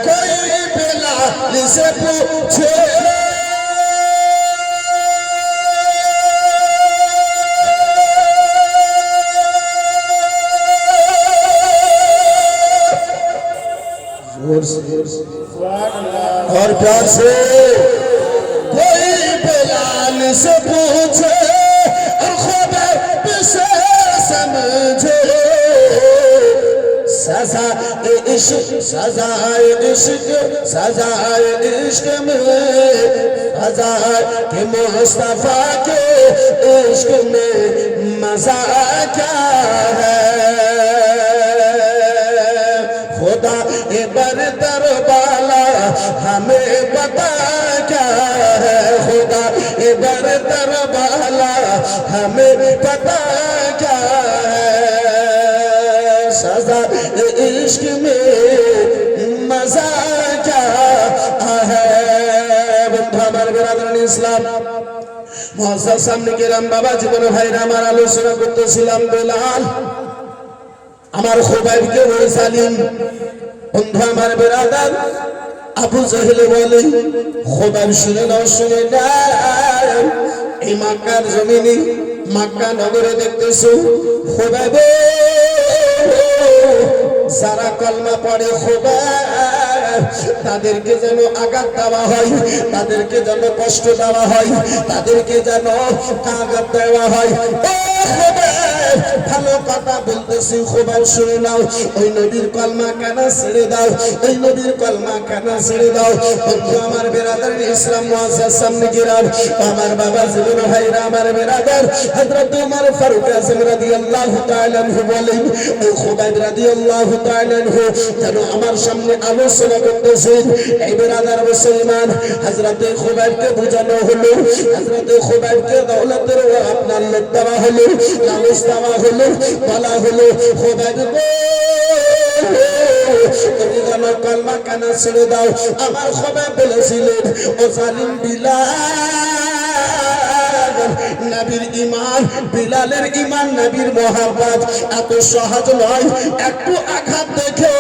कोई बेलाल से पूछे और प्यार से कोई बिलाल से पूछे और खुदा से समझे सजाए इश्क सजाए इश्क सजाए इश्क में सजाए कि मुस्तफा के इश्क में मजा क्या है खुदा ए बरतर वाला हमें बता क्या है खुदा ए बरतर वाला हमें पता क्या है सजा इश्क में मजा क्या है बंधु हमारे बिरादरान इस्लाम मुअज़्ज़ज़ सामने किराम बाबा জীবন ভাইরা আমার আলোচনা করতেছিলাম বেলাল আমার খুবাইবকে ওই সালিম বন্ধু আমার বিরাদার আবু জাহেল বলে খুবাইব শুনে নাও শুনে নাও এই মক্কার জমিনে মক্কা নগরে দেখতেছো খুবাইব যারা কলমা পড়ে খুবাইব তাদেরকে যেন আঘাত দেওয়া হয় তাদেরকে যেন কষ্ট দেওয়া হয় তাদেরকে যেন আঘাত দেওয়া হয় ভালো কথা বলতেছি খুবাইব শুনে নাও ওই নবীর কলমা কেন ছেড়ে দাও ওই নবীর কলমা কেন ছেড়ে দাও বন্ধু আমার বিরাদার ইসলাম মুআজ্জাজ সামনে গিরাম আমার বাবা জীবন ভাইরা আমার বিরাদার হযরত ওমর ফারুক আযম রাদিয়াল্লাহু তাআলা আনহু বলেন ওই খুবাইব রাদিয়াল্লাহু তাআলা আনহু যেন আমার সামনে আলোচনা করতেছেন এই বিরাদার মুসলমান হযরত খুবাইবকে বোঝানো হলো হযরত খুবাইবকে দৌলতের ও আপনার লোক দেওয়া হলো লালচ দেওয়া হলো বলা হলো খুবাইব তুমি আমার কলমা কেন ছেড়ে দাও আমার খুবাইব বলেছিলেন ও জালিম বিলাল নবীর ঈমান বিলালের ঈমান নবীর মোহাব্বত এত সহজ নয় একটু আঘাত দেখে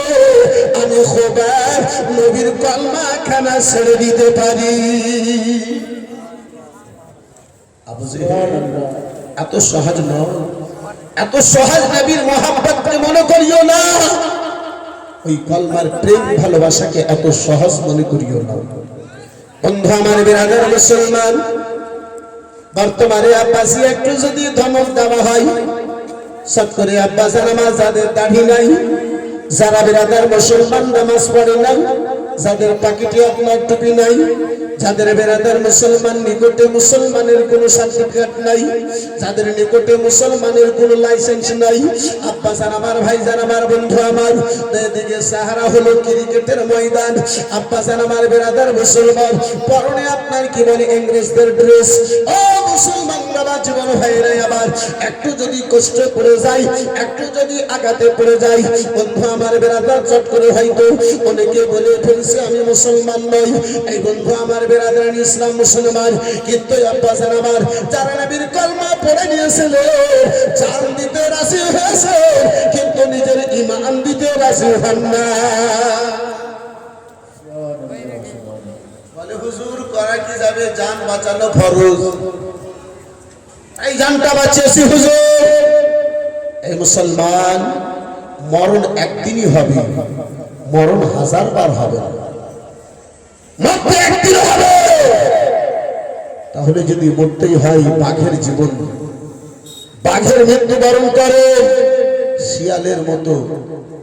আমি খুবাইব নবীর কলমা কেন ছেড়ে দিতে পারি আবু জাহেল এত সহজ নয় এত সহজ নবীর মোহাব্বতকে মনে করিও না ওই কলমার প্রেম ভালোবাসাকে এত সহজ মনে করিও না বন্ধু আমার বিরাদার মুসলমান বর্তমানে আব্বাসি একটু যদি ধমক দেওয়া হয় সব করে আব্বাসা নামাজ যাদের দাড়ি নাই যারা বিরাদার মুসলমান নামাজ পড়ে না যাদের পাকিটি আপনার টুপি নাই যাদের বেরাদার মুসলমান নিকটে মুসলমানের কোনো সার্টিফিকেট নাই যাদের নিকটে মুসলমানের কোনো লাইসেন্স নাই আব্বা জান আমার ভাই জান আমার বন্ধু আমার এদিকে সাহারা হলো ক্রিকেটের ময়দান আব্বা জান আমার বেরাদার মুসলমান পরনে আপনার কি বলে ইংরেজদের ড্রেস ও মুসলমান বাবা জীবন ভাইরা আবার একটু যদি কষ্ট পড়ে যায় একটু যদি আঘাতে পড়ে যায় বন্ধু আমার বেরাদার চট করে হয়তো অনেকে বলে ফেলছে আমি মুসলমান নই এই বন্ধু আমার বেরাদার ইসলাম মুসলমান কিন্তু আব্বা জান আমার যারা নবীর কলমা পড়ে নিয়েছিল জান দিতে রাজি হয়েছে কিন্তু নিজের ঈমান দিতে রাজি হন না বলে হুজুর করা কি যাবে জান বাঁচানো ফরজ এই জানটা বাঁচিয়েছি হুজুর এই মুসলমান মরণ একদিনই হবে মরণ হাজারবার হবে মরতে একদিন হবে তাহলে যদি মরতেই হয় বাঘের জীবন বাঘের মৃত্যুবরণ করে শিয়ালের মতো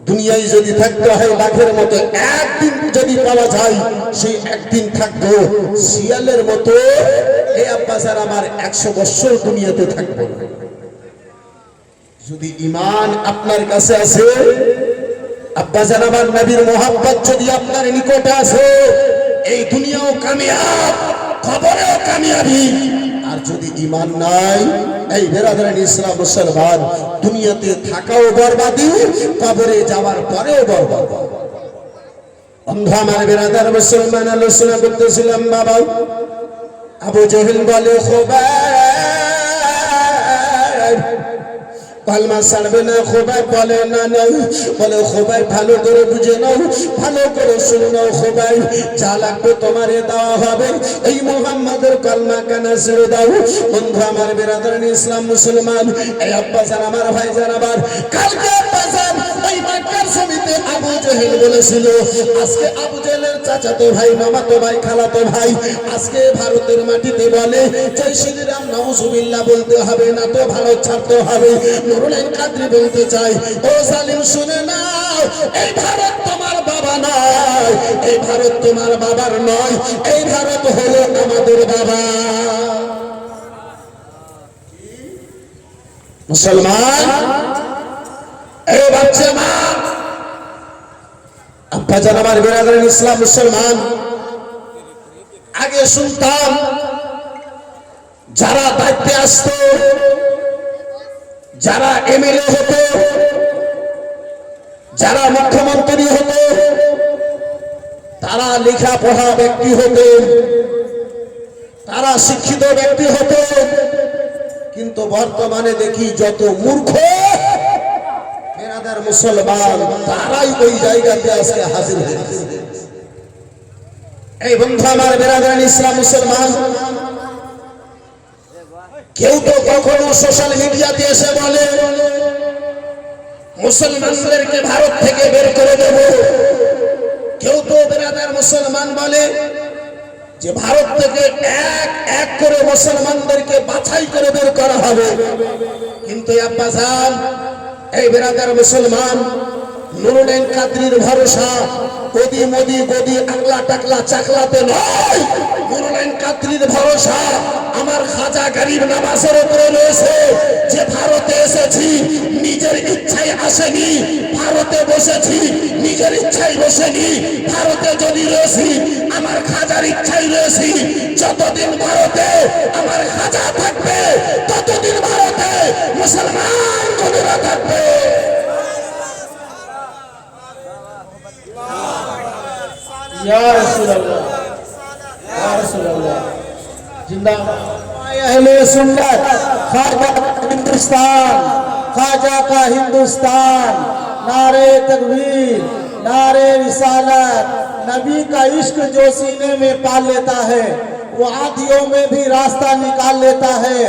দুনিয়ায় যদি থাকতে হয় বাঘের মতো একদিন যদি পাওয়া যায় সেই একদিন থাকবো শিয়ালের মতো এই আব্বাসার আমার 100 বছর দুনিয়াতে থাকবো যদি ঈমান আপনার কাছে আছে আব্বাজান আমার নবীর মোহাব্বত যদি আপনার নিকটে আছে এই দুনিয়াও কামিয়াব কবরেও কামিয়াবি আর যদি ঈমান নাই এই বেরাদারান ইসলাম মুসলমান দুনিয়াতে থাকাও বরবাদি কবরে যাওয়ার পরেও বরবাদ বন্ধু আমার বেরাদার মুসলমান আলোচনা করতেছিলাম বাবা আবু জাহেল বলে খুবাইব কলমা ছাড়বে না খুবাইব বলে না নাই বলে খুবাইব ভালো করে বুঝে নাও ভালো করে শুনে নাও খুবাইব যা লাগবে তোমারে দেওয়া হবে এই মুহাম্মাদের কলমা কেন ছেড়ে দাও বন্ধু আমার বিরাদরান ইসলাম মুসলমান এই আব্বাজান আমার ভাইজান আবার কালকে আব্বাজান এই মক্কার জমিতে আবু জেহেল বলেছিল, আজকে আবু জেহেলের চাচাতো ভাই, মামাতো ভাই, খালাতো ভাই আজকে ভারতের মাটিতে বলে জয় শ্রীরাম নাউজুবিল্লাহ বলতে হবে না তো ভারত ছাড়তে হবে। নুরুল আইন কাদরি বলতে চাই, ও জালিম শুনে নাও, এই ভারত তোমার বাবা নয়, এই ভারত তোমার বাবার নয়, এই ভারত হলো আমাদের বাবা। মুসলমান এই বাচ্চা মা আব্বা জান আমার বিরাদরান ইসলাম মুসলমান, আগে শুনতাম যারা দায়িত্বে আসতো, যারা এমএলএ হতো, যারা মুখ্যমন্ত্রী হতো, তারা লেখাপড়া ব্যক্তি হতো, তারা শিক্ষিত ব্যক্তি হতো। কিন্তু বর্তমানে দেখি যত মূর্খ বেরাদার মুসলমান তারাই ওই জায়গাতে আজকে হাজির হয়েছে। এই বন্ধু আমার বেরাদার ইসলাম মুসলমান, কেউ তো কখনো সোশ্যাল মিডিয়াতে এসে বলে মুসলমানদেরকে ভারত থেকে বের করে দেব, কেউ তো বেরাদার মুসলমান বলে যে ভারত থেকে এক এক করে মুসলমানদেরকে বাছাই করে বের করা হবে। কিন্তু আব্বা জান এই বেরাদার মুসলমান, নুরুল আইন কাদরির ভরসা গদি মদি গদি আকলা টাকলা চাকলাতে নয়, নুরুল আইন কাদরির ভরসা আমার খাজা গরিব নওয়াজের উপরে রয়েছে। যে ভারতে এসেছি নিজের ইচ্ছায় আসেনি, ভারতে বসেছি নিজের ইচ্ছায় বসেনি, ভারতে যদি রয়েছি আমার খাজার ইচ্ছায় রয়েছি। যতদিন ভারতে আমার খাজা থাকবে ততদিন ভারতে মুসলমান গদিরা থাকবে। या रसूल अल्लाह, या रसूल अल्लाह, जिंदाबाद अहले सुन्नत, ख्वाजा हिंदुस्तान, ख्वाजा का हिंदुस्तान, नारे तकबीर, नारे रिसालत। नबी का इश्क जो सीने में पाल लेता है वो आदियों में भी रास्ता निकाल लेता है।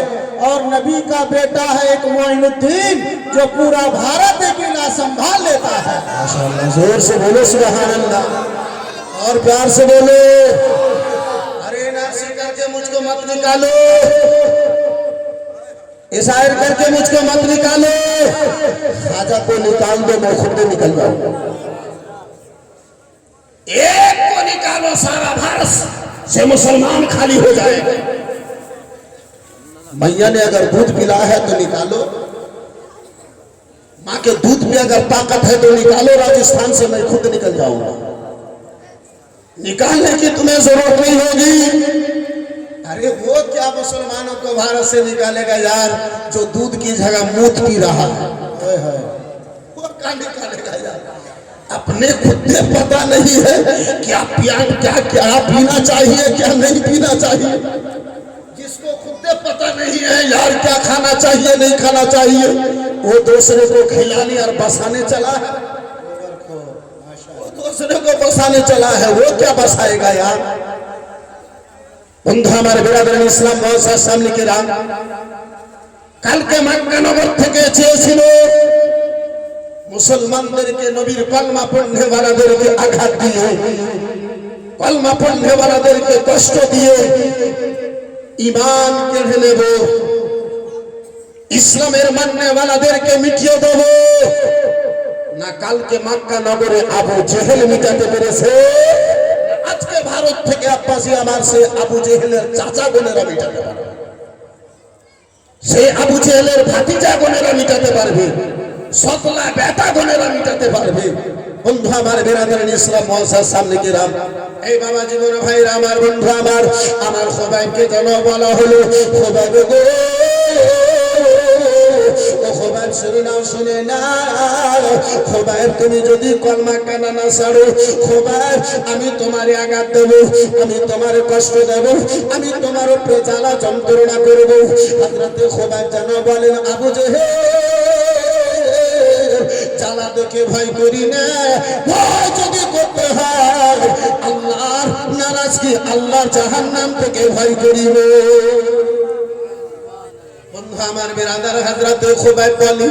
और नबी का बेटा है एक मोइनुद्दीन जो पूरा भारत किला संभाल लेता है। माशाअल्लाह, जोर से बोलो सुभान अल्लाह और प्यार से बोलो। अरे नासी करके मुझको मत निकालो, इशायर करके मुझको मत निकालो, खाजा को निकाल दो, मैं खुद निकल जाऊं। एक को निकालो, सारा भारत से मुसलमान खाली हो जाएगा। मैया ने अगर दूध पिला है तो निकालो, माँ के दूध में अगर ताकत है तो निकालो, राजस्थान से मैं खुद निकल जाऊंगा। निकालने की तुम्हें जरूरत नहीं होगी। अरे वो क्या मुसलमानों को भारत से निकालेगा यार, जो दूध की जगह मूत पी रहा है, वो क्या निकालेगा यार। अपने खुद से पता नहीं है क्या क्या पीना चाहिए क्या नहीं पीना चाहिए। जिसको खुद से पता नहीं है यार क्या खाना चाहिए नहीं खाना चाहिए, वो दूसरे को खिलाने और बसाने चला है, दूसरे को बसाने चला है, वो क्या बसाएगा यार। बंधु हमारे बिरादरान इस्लाम मौलाना सामने के राम कल के मक्का नगर থেকে চেয়েছিল মুসলমানদেরকে নবীর কলমা পড়নে वालाদেরকে আঘাত দিয়ে, কলমা পড়নে वालाদেরকে কষ্ট দিয়ে ঈমান কেড়ে নেব, ইসলামের মাননে वालाদেরকে মিটিয়ে দেব না। কালকে মক্কা নগরে আবু জেহেল মিটাতে পেরেছে, আজকে ভারত থেকে আব্বাসী আমার সে আবু জেহেলের চাচা বোনেরা মিটাতে পারবে, সে আবু জেহেলের ভাতিজা বোনেরা মিটাতে পারবে, সকলা বেটা বোনেরা মিটাতে পারবে। বন্ধু আমার বিরাদরান ইসলাম মওলানা সামনে কি রাম এই বাবা জীবন ভাইরা আমার বন্ধু আমার খোবাইবকে যেন বলা হলো খোবাইব গো, ও খোবাইব শুনে নাও শুনে নাও, খোবাইব তুমি যদি কলমা কানা না ছাড়ো, খোবাইব আমি তোমারে আঘাত দেব, আমি তোমারে কষ্ট দেব, আমি তোমার উপরে জ্বালা যন্ত্রণা করব। হযরতে খোবাইব যেন বলেন আবু জেহেল জ্বালা দেখে ভয় করি না, ভয় যদি করতে হয় আল্লাহর নারাজগি আল্লাহর জাহান্নাম থেকে ভয় করিব। বন্ধু আমার বিরাদার হযরত খুবাইব বলি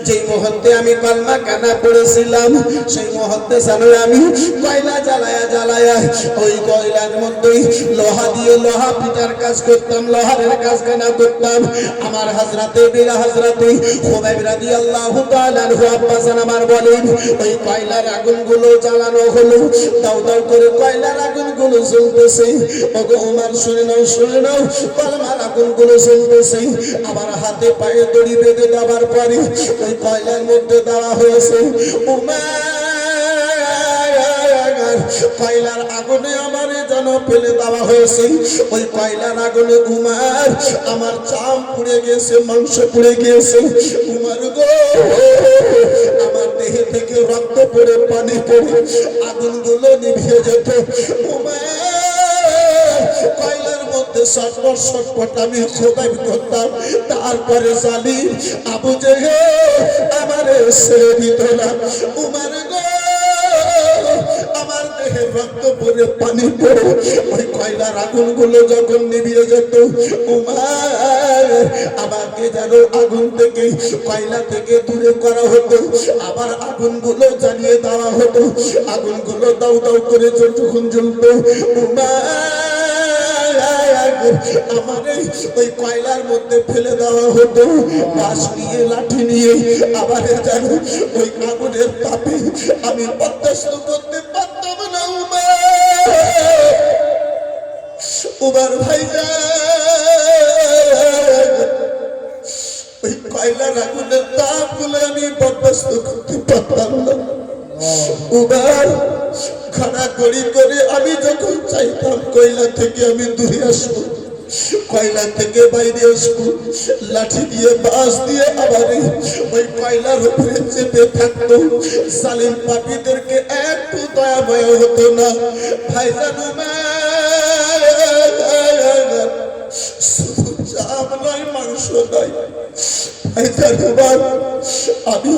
যেই মুহূর্তে আমি কলমা কানা পড়েছিলাম সেই মুহূর্তে জানো আমি কয়লা জ্বালায়া ওই কয়লার মধ্যে লোহা দিয়ে লোহা পিটার কাজ করতাম, লোহারের কাজ কানা করতাম। আমার হযরতে বীর হযরতে খুবাইব রাদিয়াল্লাহু তাআলা আনহু আব্বাসান আমার বলেন ওই কয়লার আগুনগুলো জ্বালানো হলো, দাও দাও করে কয়লার আগুনগুলো জ্বলতেছে। ওগো ওমর শুনে নাও কলমার আগুনগুলো জ্বলতেছে। আমার হাতে পায়ে দড়ি বেঁধে দেওয়ার পরে ওই কয়লার মধ্যে দেওয়া হয়েছে। কয়লার আগুনে আমার যেন ফেলে দেওয়া হয়েছে। ওই কয়লার আগুনে উমার আমার চাম পুড়ে গেছে, মাংস পুড়ে গেছে। উমার গো আমার দেহে থেকে রক্ত পড়ে পানি পড়ে আগুনগুলো নিভিয়ে যেত। উমার কয়লার মধ্যে ছটপট আমি খুবাইব করতাম। তারপরে জালিম আবু জেহেল আমারে ছেড়ে দিত না। উমার গো আমার দেহে রক্ত পড়ে পানি পড়ে ওই কয়লার আগুনগুলো যখন নিভিয়ে যেত, উমার আমাকে যেন আগুন থেকে কয়লা থেকে দূরে করা হতো, আবার আগুনগুলো জ্বালিয়ে দেওয়া হতো। আগুনগুলো দাউ দাউ করে যতক্ষণ জ্বলত আমার ওই কয়লার মধ্যে ফেলে দেওয়া হতো। বাঁশ নিয়ে লাঠি নিয়ে আবার যেন ওই আগুনের তাপে আমি বরদাস্ত করতে পারতাম না। উমার ভাইজান ওই কয়লার আগুনের তাপগুলো আমি বরদাস্ত করতে পারতাম না। উমার খাড়া করি করে আমি যখন চাইতাম কয়লা থেকে আমি দূরে আসবো, কয়লা থেকে বাইরে আসবো, লাঠি দিয়ে বাঁশ দিয়ে আবার ওই কয়লার উপরে চেপে থাকতো। জালিম পাপীদেরকে একটু দয়া ভয় হতো না। ভাইজান শুধু চাম নয় মাংস নয় ভাইজান আমি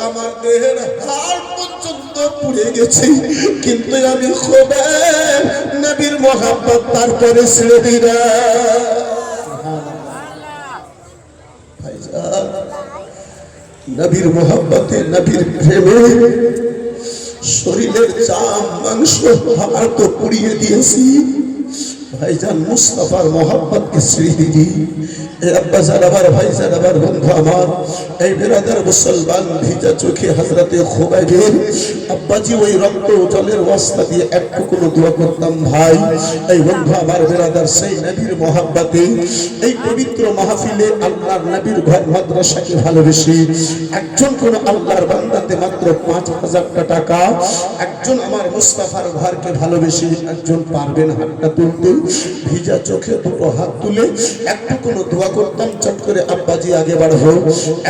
আমার দেহের হাড় পর্যন্ত পুড়ে গেছে, কিন্তু আমি খুবাইব নবীর মোহাব্বত তারপরে ছেড়ে দিই না। ভাইজান নবীর মোহাব্বতে নবীর প্রেমে শরীরের চাম মাংস হাড় তো পুড়িয়ে দিয়েছি। ভাইজান মুস্তাফার মোহাব্বতকে ছেড়ে দিই। আব্বাজান আবার ভাইজান আবার বন্ধু আমার এই বিরাদার মুসলমান ভিজা চোখে হযরতে খুবাইবের আব্বাজি ওই রক্ত জলের ওয়াস্তা দিয়ে একটু কোনো দোয়া করতাম। ভাই এই বন্ধু আমার বিরাদার সেই নবীর মোহাব্বতে এই পবিত্র মাহফিলে আল্লাহর নবীর ঘর মাদ্রাসাকে ভালোবেসে একজন কোন আল্লাহর বান্দাতে মাত্র ৫,০০০ টাকা, একজন আমার মুস্তাফার ঘরকে ভালোবেসে একজন পারবেন হাতটা তুলতে, ভিজা চোখে দুটো হাত তুলে একটু কোনো দোয়া করতাম। চট করে আব্বাজি আগে বাড়বো।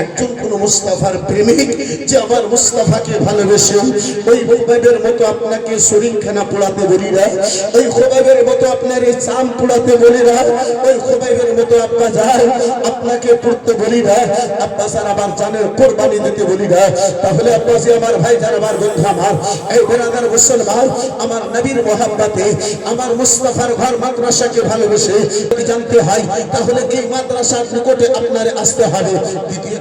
একজন কোন মুস্তাফার প্রেমিক যে আমার মুস্তাফাকে ভালোবেসে ওই খুবাইবের মতো আপনাকে শরীরখানা পোড়াতে বলি না, ওই খুবাইবের মতো আপনার এই চাম পোড়াতে বলি না, ওই খুবাইবের মতো আব্বা যায় আপনাকে পড়তে বলি না, আব্বা স্যার আমার জানের কোরবানি দিতে বলি না। তাহলে আব্বাজি আমার ভাই যান আমার বন্ধু আমার এই বেরাদার মুসলমান আমার নবীর মোহাব্বতে আমার মুস্তাফার ঘর মাদ্রাসাকে ভালোবেসে যদি জানতে হয় তাহলে এই মাদ্রাসার নিকটে আপনারে আসতে হবে। দ্বিতীয়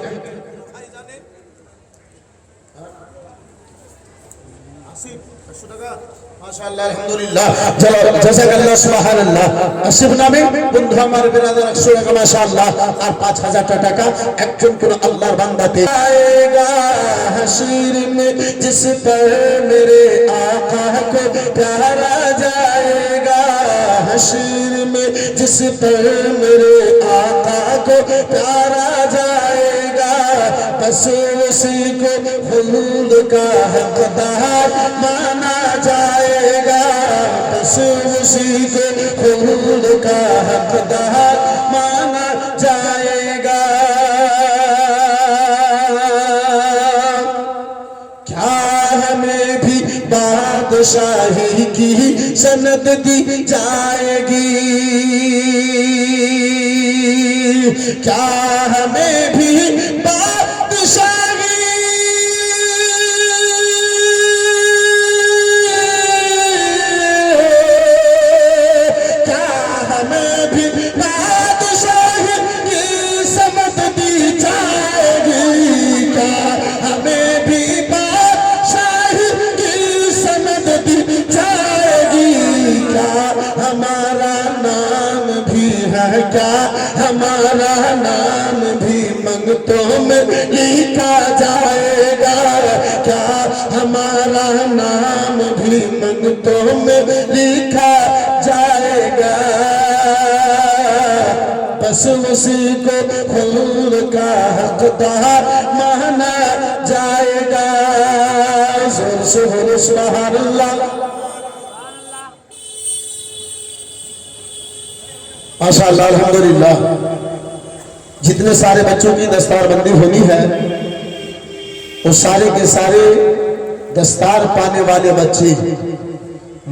মাশাআল্লাহ আলহামদুলিল্লাহ জাযাকাল্লাহ সুবহানাল্লাহ। আসিফ নামে বন্ধু আমার বিরাদার 100 টাকা মাশাআল্লাহ আর ৫,০০০ টাকা একজন কোন আল্লাহর বান্দাতে আয়েগা হাশির মে জিস পর মেরে আকা কো প্যারা जाएगा हशीर में जिस पर मेरे आका को प्यारा जाएगा बस उसी को खुल्द का हकदार माना जाएगा बस उसी को खुल्द का हकदार माना जाएगा। क्या हमें भी बादशाही की सनद दी जाएगी, क्या हमें भी बादशाही क्या हमें भी बादशाही हमारा नाम भी मंगतों में लिखा जाएगा, क्या हमारा नाम भी मंगतों में लिखा जाएगा। बस उसी को खुद का हकदार माना जाएगा। जोर से बोलो सुभान अल्लाह। माशाअल्लाह अल्हम्दुलिल्लाह। जितने सारे बच्चों की दस्तारबंदी होनी है वो सारे के सारे दस्तार पाने वाले बच्चे,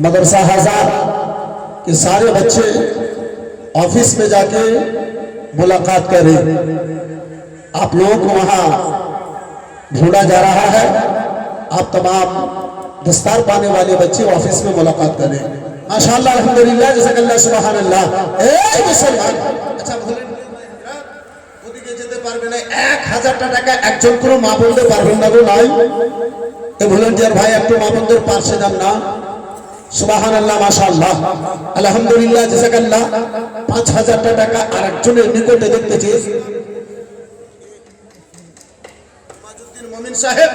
मदरसा हजार के सारे बच्चे ऑफिस में जाके मुलाकात करें। आप लोगों को वहां ढूंढा जा रहा है। आप तमाम दस्तार पाने वाले बच्चे ऑफिस में मुलाकात करें। माशाअल्लाह अल्हम्दुलिल्लाह, जज़ाकल्लाह सुभान अल्लाह। ए मुसलमान, अच्छा বলেন ওদিকে যেতে পারবে না 1000 টাকা একজন কোনো মা বলতে পারবেন না গো? নাই এই ভলান্টিয়ার ভাই একটু মা বন্ধুর পাশে যান না। সুবহানাল্লাহ, মাশাআল্লাহ, আলহামদুলিল্লাহ, জাযাকাল্লাহ। 5000 টাকা আরেকজনের নিকটে দেখতে চেয়েছি। मोमिन साहेब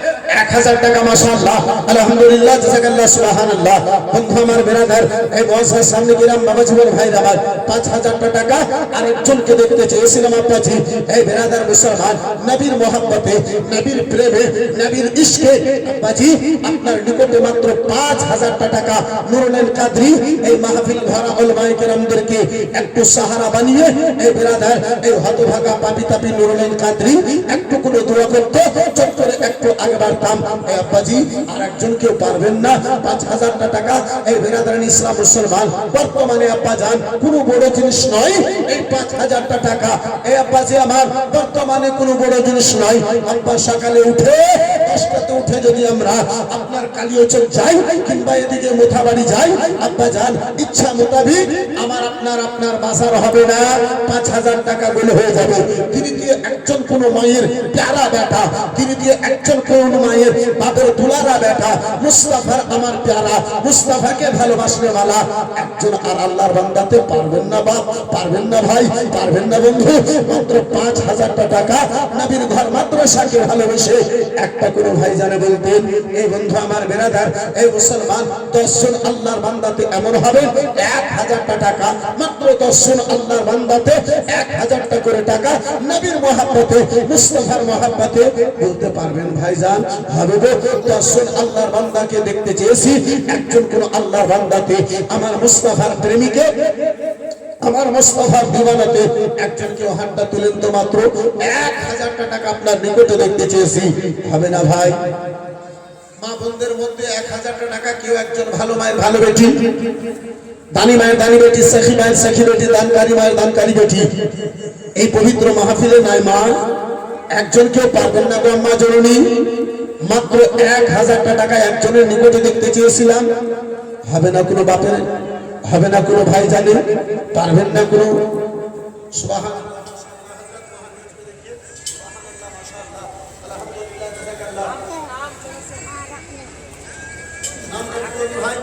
1000 টাকা, माशाअल्लाह, अल्हम्दुलिल्लाह, जज़ाकल्लाह, सुबहानाल्लाह। बंधु আমার বেরাদার এই মহাশয় সামনে গিরাম বাবা জীবন ভাই আমার 5000 টাকা আরেকজনকে দেখতে চেয়েছিলাম আব্বাজি। এই বেরাদার মুসলমান, নবীর মহব্বতে, নবীর প্রেমে, নবীর ইশকে আব্বাজি আপনার নিকটে মাত্র 5000 টাকা নুরুল কাদরি এই মাহফিল ভরা উলামায়ে কেরামদেরকে একটু সাহারা বানিয়ে এই বেরাদার এই হতভাগা পাপী তাপী নুরুল কাদরি একটু কোনো দোয়া করতে চত্বরে একটু আগে বাড়তাম। এই আব্বাজি আর একজন কেউ পারবেন না 5000 টাকা। এই বেরাদারান ইসলাম মুসলমান, বর্তমানে আব্বা জান কোনো বড় জিনিস নয় এই 5000 টাকা। এই আব্বাজি আমার বর্তমানে কোনো বড় জিনিস নয়। আব্বা সকালে উঠে 10টাতে উঠে যদি আমরা আপনার কালিয়াচক যাই কিংবা এদিকে মোথাবাড়ি যাই, আব্বা জান ইচ্ছা মোতাবিক আমার আপনার বাজার হবে না, 5000 টাকা বলে হয়ে যাবে। তিনি দিয়ে একজন কোন মায়ের প্যারা বেটা, তিনি দিয়ে একজন কোন মায়ের বাপের দুলারা বেটা, মুস্তাফার আমার প্যারা, মুস্তাফাকে ভালোবাসনে वाला একজন আর আল্লাহর বান্দাতে পারবেন না বাপ, পারবেন না ভাই, পারবেন না বন্ধু। মাত্র 5000 টাকা নবীর ঘর মাদ্রাসাকে ভালোবেসে একটা কোনো ভাই জানে বলতেন, এই বন্ধু আমার বেরাদার এই মুসলমান 10 জন আল্লাহর বান্দাতে এমন হবে 1000 টাকা, মাত্র 10 জন আল্লাহর বান্দাতে 1000 টাকা করে টাকা নবীর মহব্বতে, মুস্তাফার মহব্বতে বলতে পারবেন ভাইজান হবে গো। 10 জন আল্লাহর বান্দাকে দেখতে চেয়েছি, একজন কোন আল্লাহর বান্দাতে আমার মুস্তাফার প্রেমিকে, আমার মুস্তাফার দিওয়ানাতে একজন কেউ হাতটা তুলেন তো মাত্র 1000 টাকা আপনার নিকটে দেখতে চেয়েছি, হবে না ভাই? মা বোনদের মধ্যে 1000 টাকা কেউ একজন ভালো মায়ের ভালো বেটি, দানি মায়ের দানি বেটি, সখী মায়ের সখী বেটি, দানকারী মায়ের দানকারী বেটি এই পবিত্র মাহফিলে নাই মা? একজন কেউ পারবেন না গো আম্মা জননী? মাত্র 1000 টাকা একজনের নিকটে দেখতে চেয়েছিলাম, হবে না কোনো বাপের, হবে না কোনো ভাই জানে, পারবেন না কোনো? সুবহানাল্লাহ, নাম ভাই